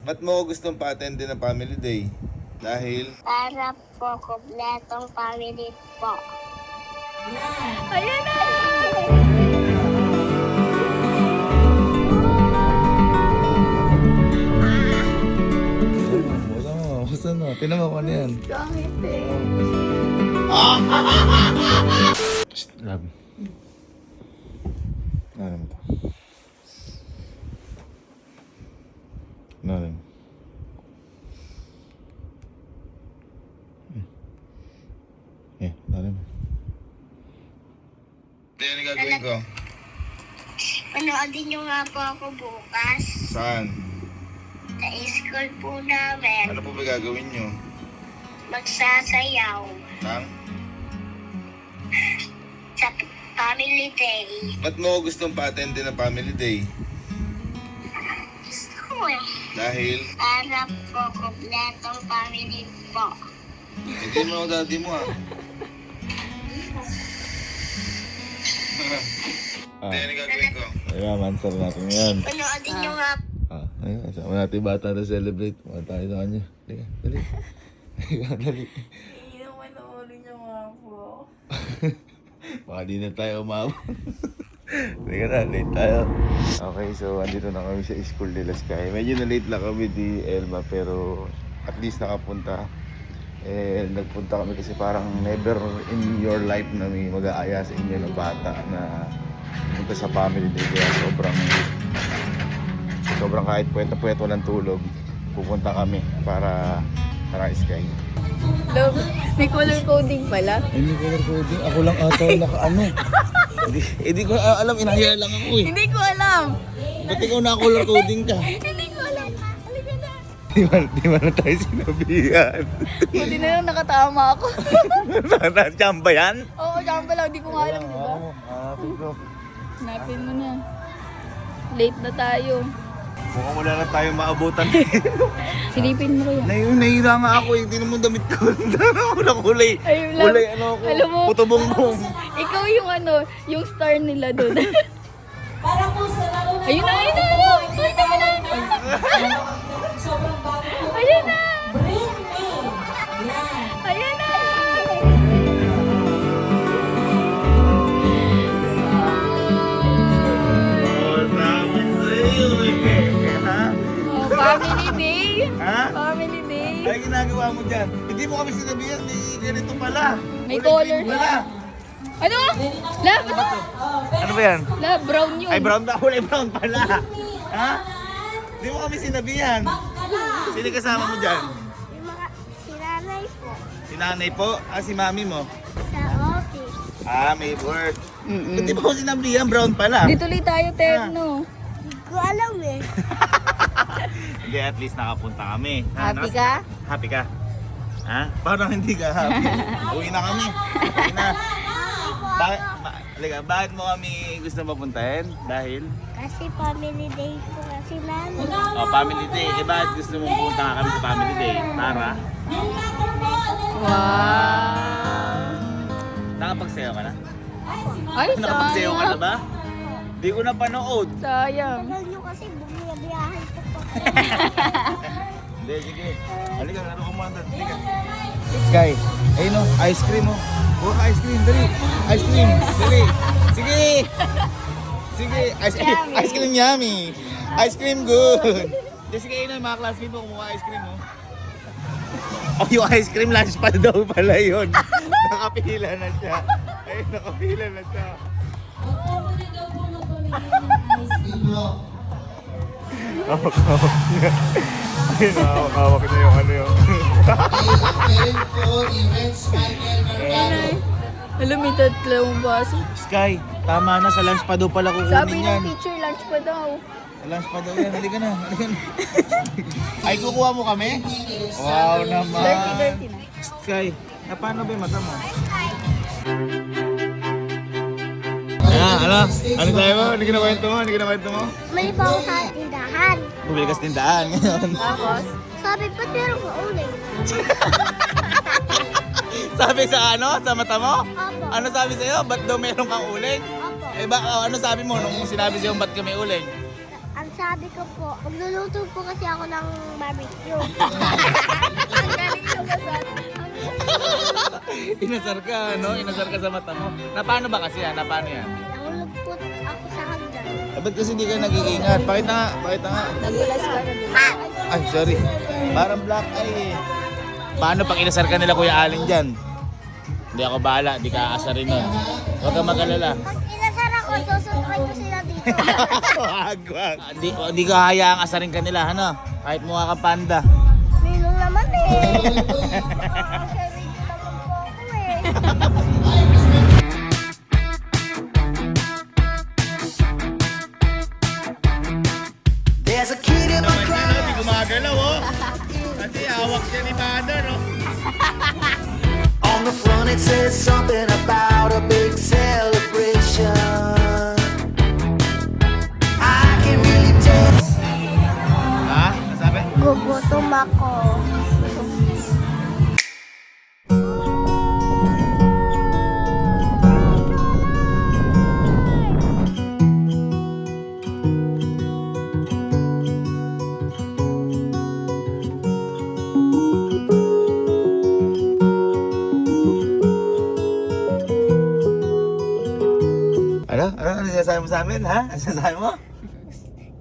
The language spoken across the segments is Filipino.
Ba't mo gustong pa-attend din ng family day? Dahil? Para po kompletong family po. Ayan na! Basta mo. Tinan mo kung ano yan. Gamit eh. Psst, love. Ano mo to? Ano mo? Ano mo? Ano gagawin ko? Panoodin niyo nga po ako bukas. Saan? Sa school po namin. Ano po ba gagawin nyo? Magsasayaw. Nang? Sa family day. Ba't mo gustong pa-attend din ng family day? Gusto ko eh. Dahil? Para po kompletong family po. Hindi mo ako daddy mo ah. Ano gagawin ko? Ayun, answer natin yan. Panoodin niyo nga Ayun, kasama natin bata na celebrate. Mga tayo sa kanya. Halika, dali. Halika, dali. Hindi naman naulo niyo nga po. Baka di na tayo umabot. Halika na, late tayo. Okay, so andito na kami sa school nila Sky. Medyo na late lang kami di Elma, pero at least nakapunta. Nagpunta kami kasi parang never in your life na may mag-aaya sa inyo ng bata na punta sa family day. Kaya sobrang kahit puwet walang tulog, pupunta kami para Sky. Love, may color coding pala. Ay, may color coding. Ako lang ata naka-ano. Hindi ko alam, inahiya lang ako eh. Hindi ko alam. Ba't ikaw naka-color coding ka? Hindi ko alam. Halika na. Di ba na tayo sinabihan? Buti na lang nakatama ako. Chamba yan? Oo, jamba lang. Hindi ko nga alam, di ba? Hanapin ko. Hanapin mo na. Late na tayo. Mukhang wala na tayong maabutan. Silipin mo kaya. Nahihira nga ako eh. Hindi naman damit ko. Wala kulay. Ayun lang. Kulay ano ako. Alam mo, Putubong-bong. ikaw yung yung star nila doon. Ayun na, ayun na, ayun na. Ayun na. Ayun na. Oh, family day. Ha? Family day. Ano ginagawa mo dyan? Hindi mo kami sinabihan. Ganito pala. May Kulay color. green pala. Ano? Lab, Ano ba yan? lab, brown yun. Ay, brown ba? Kulay brown pala. Ha? Hindi mo kami sinabihan. Sino kasama mo dyan? yung mga sinanay po Si nanay po? Ah, si mami mo? sa office. Ah, may work. Hindi mo ko sinabihan, brown pala. Dito ulit tayo, Terno. Hindi ko alam eh. Hindi, at least nakapunta kami. Ha, Happy ka? Happy ka? Ha? Parang hindi ka happy. Uwi na kami. Uwi na. Bakit mo kami gusto mapuntahin? Dahil? Kasi family day po kasi namin. Oh, family day. Eh, bakit gusto mo pumunta ka kami sa family day? Para? Wow. Nakapagsayaw ka na? Ay, Nakapagsayaw ka na sayang. ba? Di ko na panood. Sayang. Tagal nyo kasi bumiyabiyahan po po. Hindi, sige. Halika, laro ka muna. Halika. Sky, ayun o, ice cream o. Buka ka ice cream, dali. Ice cream, dali. Sige. Sige, ice cream yummy. Ice cream good. Hindi, sige, ayun o, mga classmate mo, kumuha ice cream o. Oh, yung ice cream lunch pa daw pala yun. Nakapila na siya. Ayun, nakapila na siya. Hawak-hawak niya. Ayun, hawak-hawak niya yung ano yun. Alam, may tatlong baso. Sky, tama na sa lunch pa daw pala Sabi kukunin ng yan. teacher, lunch pa daw. Sa lunch pa daw yan. Halika na, halika na. Ay, kukuha mo kami? Wow naman. 30 na. Sky, paano ba yung mata mo? Ano tayo mo? Ano kinakwento mo? Ano kinakwento mo? Mali pa ako sa tindahan. Bumili ka sa tindahan ngayon. Tapos, Sabi pa meron ko uling. Sabi sa ano? Sa mata mo? Opo. Ano sabi sa'yo? Ba't daw meron kang uling? Opo. Eh ba, ano sabi mo nung sinabi sa'yo ba't ka may uling? Ang sabi ko po, magluluto po kasi ako ng barbecue. Ang galing lumasan. Inasar ka, no? Inasar ka sa mata mo. Na paano ba kasi yan? Na paano yan? Nahulog po ako sa hagdan. Ba't kasi hindi ka nag-iingat? Pakita nga, pakita nga. Nagulas ka, nagulas. Ay, sorry. Parang black eye eh. Paano pag inasar ka nila Kuya Alin dyan? Hindi ako bahala, hindi ka aasarin nun. Huwag ka mag-alala. Pag inasar ako, susuntukin ko sila dito. Wag, wag. Hindi ka hayaang asarin ka nila, ano? Kahit mukha kang panda. Minong naman eh. Baka video naman po ako eh. There's a kid in my Naman class. yan, hindi gumagalaw, oh. Kasi hawak siya ni Father, oh. On the front it says something about a big celebration. I can really tell. Ha? Nasabi? Gugutom ako. Ano? Ano sinasabi mo sa amin, ha? Ano sinasabi mo?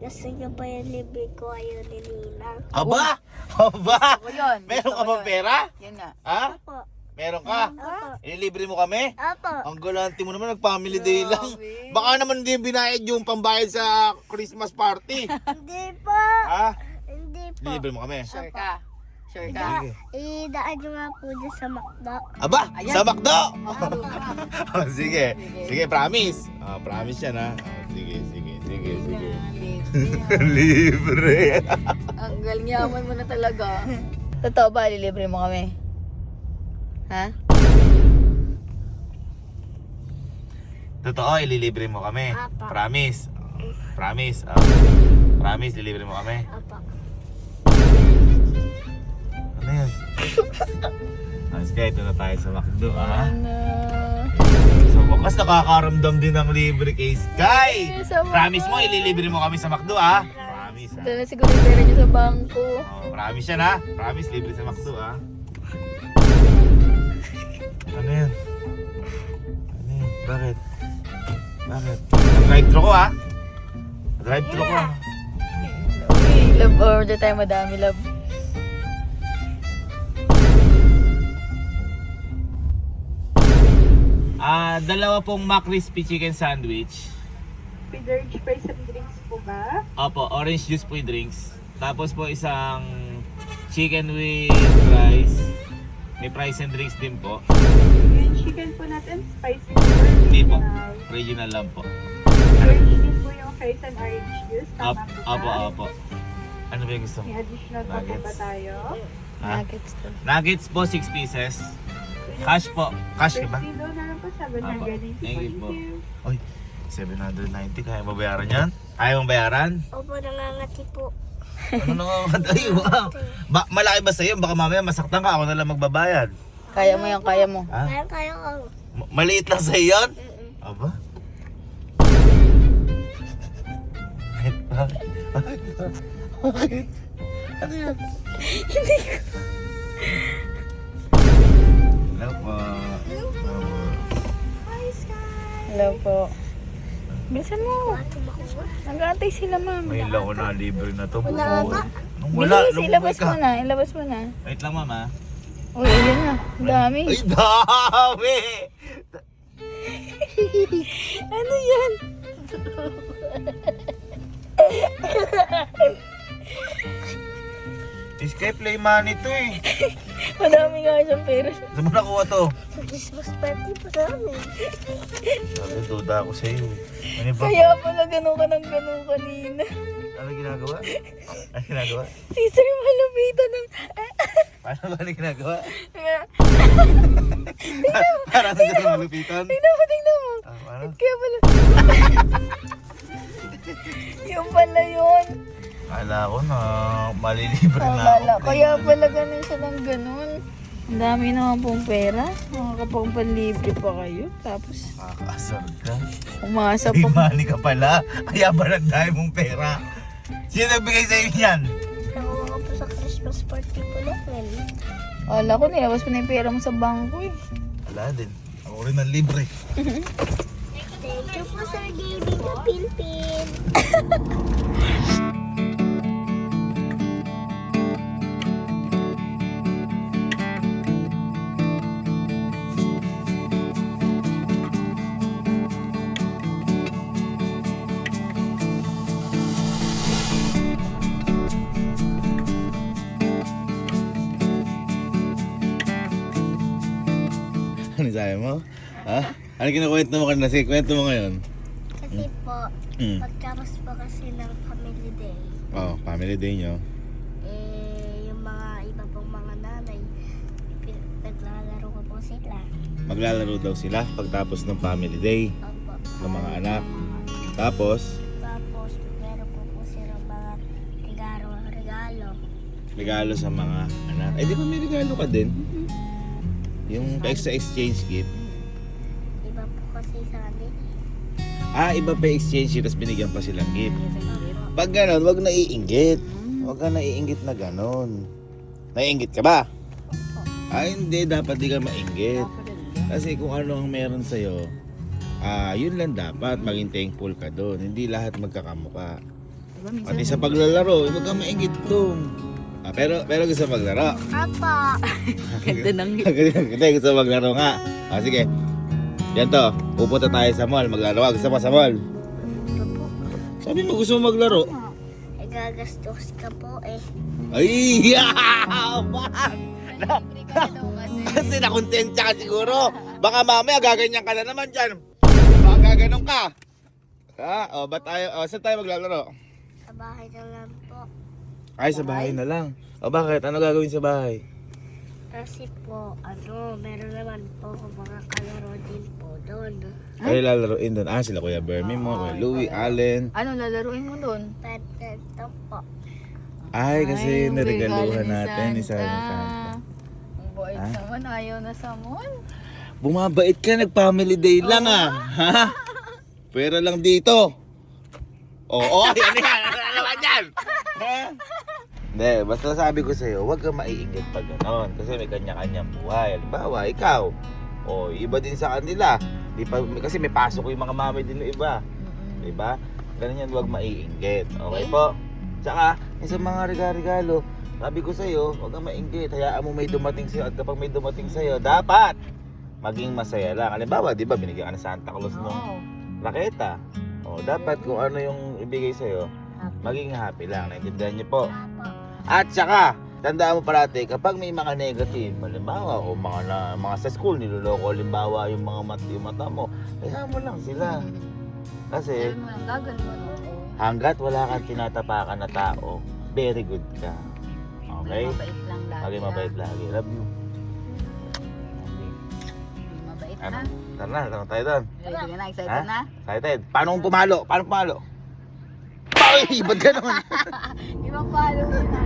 Gusto niyo pa yung libre ko, ayaw ni Ninang. Aba! Aba! Ako yun. Meron ka bang pera? Yan nga. Ha? Opo. Meron ka? Opo. Ililibre mo kami? Opo. Ang galante mo naman, nag-family day lang. Baka naman hindi binayad yung pambayad sa Christmas party. Hindi po. Ha? Hindi po. Ililibre mo kami. Sure ka? Sure ka? Sige. Idaan nyo nga po dyan sa McDo. Aba! Ayan. Sa McDo! Oh, sige. Sige, promise. Promise yan, ha? Sige, sige, sige, sige. Libre. Ang galing yaman mo na talaga. Totoo ba, lilibre mo kami? Ha? Totoo, ililibre mo kami. Apa. Promise. Promise. Promise, ililibre mo kami. Opo. Ano yan? Sige, ito na tayo sa McDo, ha? So, wakas nakakaramdam din ng libre kay Sky. Sa McDo. Promise mo, ililibre mo kami sa McDo, ha? Promise, ha? Dala siguro yung pera niyo sa bangko. Oh, promise yan, ha? Promise, libre sa McDo, ha? Ano yan? Ano yan? Bakit? Bakit? Drive-thru ko, ha? Drive-thru ko, ha? Uy, love order tayo madami, love. Dalawa pong McCrispy chicken sandwich. With orange fries and drinks po ba? Opo, orange juice po yung drinks. Tapos po isang chicken with rice. May fries and drinks din po. Yung chicken po natin, spicy or Hindi po. original? Original lang po. Orange din po yung fries and orange juice. Tama po ba? Opo, opo. Ano ba yung gusto mo? May additional pa po ba Nuggets. tayo? Ha? Nuggets to. Nuggets po, 6 pieces. Cash po. Cash ka ba? Per kilo na lang po, 790. Thank you po. you. Oy, 790. Kaya mo bayaran yan? Kaya mong bayaran? Opo, nangangati po. Ano nga? Ay, wow. Malaki ba sa'yo? Baka mamaya masaktan ka. Ako na lang magbabayad. Kaya mo yan, kaya mo. Ha? Kaya kayo ko. Maliit lang sa'yo yun? Aba? Bakit? Bakit? Bakit? Ano yun? Hindi ko. Hello po. Hi, Sky. Hello po. Bilisan mo. Bato ba ko? Nag-aantay sila, ma'am. May lang na libre na to. Wala nga. Nung wala, Bilis, lumubay ilabas ka. mo na. Ilabas mo na. Wait lang, mama. Uy, ayun na. Ang dami. Ay, dami! Ano yan? Escape play money to eh. Madami nga siyang pera. Saan mo nakuha to? Sa Christmas party po namin. Sabi, duda ako sa iyo. Ano ba? Kaya pala ganun ka ng ganun kanina. Ano ginagawa? Ano ginagawa? Si Sir malupitan ng... Paano ba ano ginagawa? Parang sa malupitan. Tingnan mo, tingnan mo. Ano? Kaya pala... Yung pala yun. Kala ko na malilibre na Akala, ako. kaya pala ganun siya ng ganun. Ang dami naman pong pera. Makakapagpanlibre pa kayo. Tapos, Makakaasar ka. umasa May pa. money ka pala. Kaya ba nagdahil mong pera? Sino nagbigay sa'yo yan? Nakuha ko po sa Christmas party po namin. Wala ko, nilabas mo na yung pera mo sa bangko eh. Wala din. Ako rin ang libre. Thank you po, Sir Gaming na Pilpin. Ano sabi mo? Ha? Ano kinukwento mo kanina? Sige, kwento mo ngayon. Kasi po, Mm. pagkapos po kasi ng family day, Oh, family day nyo. yung mga iba pong mga nanay, naglalaro ko po sila. Maglalaro daw sila pagtapos ng family day Opo. ng mga anak. Tapos, Tapos, meron po silang mga regalo. regalo sa mga anak. Eh, di ba may regalo ka din? Yung extra exchange gift. Iba po kasi sa amin. Iba pa yung exchange gift, tapos binigyan pa silang gift. Pag ganon, wag na iinggit. Wag ka na iinggit na ganon. Naiinggit ka ba? Hindi. Dapat di ka mainggit. Kasi kung ano ang meron sa'yo, yun lang dapat. Maging thankful ka doon. Hindi lahat magkakamuka. Pati sa paglalaro, wag kang mainggit doon. Pero gusto maglaro. Apa! Ganda ng Hindi, gusto maglaro nga. Sige. Yan to. Pupunta tayo sa mall. Maglaro. Gusto mo sa mall? Sabi mo gusto mo maglaro. Gagastos ka po eh. Ay! Kasi nakonsensya ka siguro. Baka mamaya gaganyan ka na naman dyan. Baka gaganon ka. Ba't tayo? Saan tayo maglalaro? Sa bahay na lang po. Ay, sa bahay na lang. Bakit? Ano gagawin sa bahay? Kasi po, meron naman po ako mga kalaro din po doon. Ay, lalaroin doon. Sila Kuya Bermy mo, Kuya Louie, Allen. Ano lalaruin mo doon? Ito po. Ay, kasi yung niregaluhan regalo ni natin ni Santa. Santa. Ang bait Ha? naman, ayaw na sa mall. Bumabait ka, nag-family day lang ha? Pwera lang dito. Oo, yan. Ano naman yan? Ha? Hindi, basta sabi ko sa'yo, huwag kang maiinggit pag ganon. Kasi may kanya-kanyang buhay. Halimbawa, ikaw. Iba din sa kanila. Kasi may pasok yung mga mami din ng iba. Diba? Ganun yan, huwag maiinggit. Okay po? Tsaka, sa mga regalo, sabi ko sa'yo, huwag kang mainggit. Hayaan mo may dumating sa'yo. At kapag may dumating sa'yo, dapat maging masaya lang. Halimbawa, di ba, binigyan ka ng Santa Claus nung raketa. Dapat kung ano yung ibigay sa'yo, maging happy lang. Naintindihan niyo po? At saka, tandaan mo parati, kapag may mga negative, halimbawa, o mga sa school, niloloko, halimbawa, yung mata mo, hayaan mo lang sila. Kasi, Sabi mo lang, gaganon mo. hanggat wala kang tinatapakan na tao, very good ka. Okay? Mabait lang lagi. Maging mabait lagi. Love you. Mabait Ano? na. Tara na, tara tayo doon. Ready ka na? Excited Ha? na? Excited. Paano kung pumalo? Paano pumalo? Ay! Ba't ganun? Ibang palo mo na.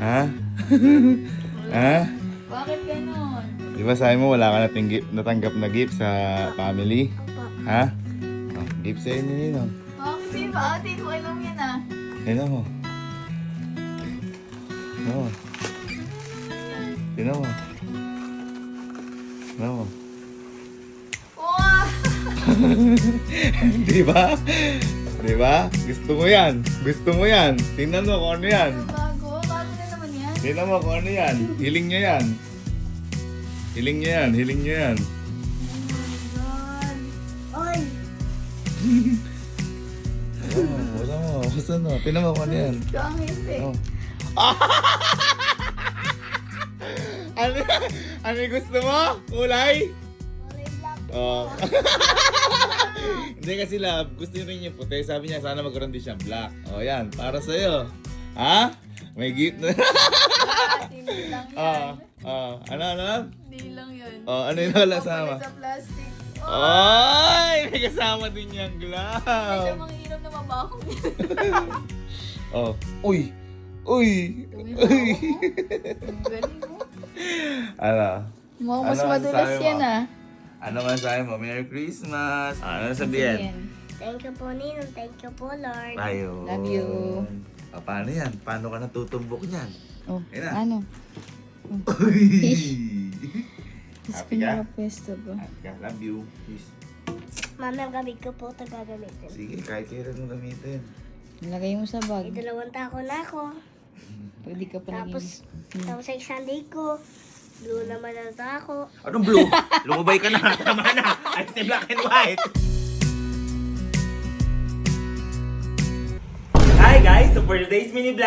Ha? Ha? Bakit ganon? Di ba sabi mo wala ka natanggap na gift sa family? Ha? Gift sa'yo ni Ninong. Bakit ba? Ate ko alam yan ah. Tignan mo. Oo. Tignan mo. Tignan mo. Wow! Di ba? Di ba? Gusto mo yan. Gusto mo yan. Tingnan mo kung ano yan. Bago? Bago na naman yan. Tingnan mo kung ano yan. Hiling niya yan. Hiling niya yan. Hiling niya yan. Oy! Wala mo. Basta mo. Tingnan mo kung ano yan. Kangiti. Oh. ano, ano yung gusto mo? Kulay? Kulay black. Oh. Hindi kasi love, gusto rin yung puti. Sabi niya sana magkaroon din siyang black. Oh, yan. Para sa'yo. Ha? May gift na. Hindi lang yan. Ano? Hindi lang yan. Oh, ano yung wala sama? Sa plastic. Ay! May kasama din yung Medyo glove. manginom na mabaho niya. Oh. Uy! Uy! Tumira ako. Ang galing mo. Ano? Mukhang mas Ano madulas masasabi yan mo? ah. Ano masasabi mo? Merry Christmas! Ano sabihin? Thank you po, Ninong. Thank you po, Lord. Ayun. Love you. Paano yan? Paano ka natutumbok niyan? Oh, Ayun na. ano? Uy! Mas Happy ka? pinaka-pwesto ba? Happy ka. Love you. Peace. Mamayang gabi ko po ito gagamitin. Sige, kahit kailan mo gamitin. Nilagay mo sa May bag. 2 tako na ako. Pag di ka pa naging... Tapos sa isang day ko, blue naman ang tako. Anong blue? Lumabay ka na. Tama na. Ayos na black and white. Hi guys! So for today's mini vlog,